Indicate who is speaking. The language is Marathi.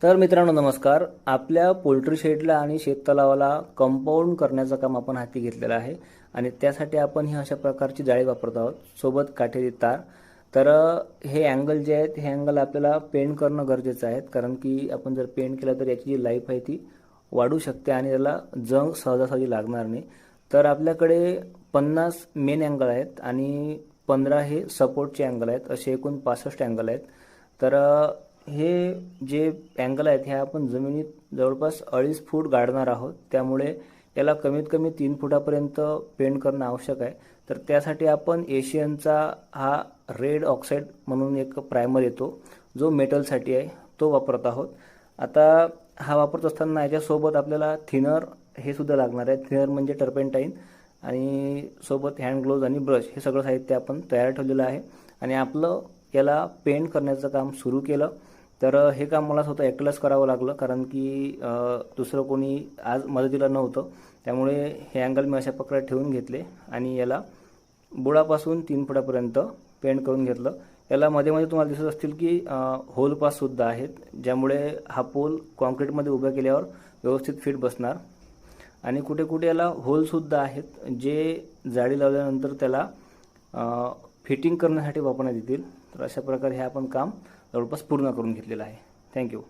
Speaker 1: तर मित्रांनो नमस्कार. आपल्या पोल्ट्री शेडला आणि शेततलावाला कंपाऊंड करण्याचं काम आपण हाती घेतलेलं आहे आणि त्यासाठी आपण ही अशा प्रकारची जाळी वापरत आहोत, सोबत काटेरी तार. तर हे अँगल जे आहेत हे अँगल आपल्याला पेंट करणं गरजेचं आहे, कारण की आपण जर पेंट केलं तर याची जी लाईफ आहे ती वाढू शकते आणि त्याला जंग सहजासहजी लागणार नाही. तर आपल्याकडे 50 मेन अँगल आहेत आणि 15 हे सपोर्टचे अँगल आहेत, असे एकूण 65 अँगल आहेत. तर हे जे अँगल आहेत हे आपण जमिनीत जवळपास 2.5 फूट गाडणार आहोत, त्यामुळे याला कमीत कमी 3 फुटापर्यंत पेंट करणं आवश्यक आहे. तर त्यासाठी आपण एशियनचा हा रेड ऑक्साईड म्हणून एक प्रायमर येतो, जो मेटलसाठी आहे, तो वापरत आहोत. आता हा वापरत असताना याच्यासोबत आपल्याला थिनर हे सुद्धा लागणार आहे. थिनर म्हणजे टर्पेंटाईन, आणि सोबत हँड ग्लोव्ज आणि ब्रश हे सगळं साहित्य आपण तयार ठेवलेलं आहे आणि आपलं याला पेंट करण्याचं काम सुरू केलं. तर हे काम मला स्वतः एकट्यालाच करावं लागलं, कारण की दुसरं कोणी आज मदतीला नव्हतं. त्यामुळे हे अँगल मी अशा प्रकारे ठेवून घेतले आणि याला बुडापासून 3 फुटापर्यंत पेंट करून घेतलं. याला मध्ये मध्ये तुम्हाला दिसत असतील की होल पाससुद्धा आहेत, ज्यामुळे हा पोल कॉन्क्रीटमध्ये उभा केल्यावर व्यवस्थित फिट बसणार. आणि कुठे कुठे याला होलसुद्धा आहेत, जे जाळी लावल्यानंतर त्याला फिटिंग करण्यासाठी वापरण्यात येतील. तर अशा प्रकारे हे आपण काम जवळपास पूर्ण करून घेतलेलं आहे. थँक्यू.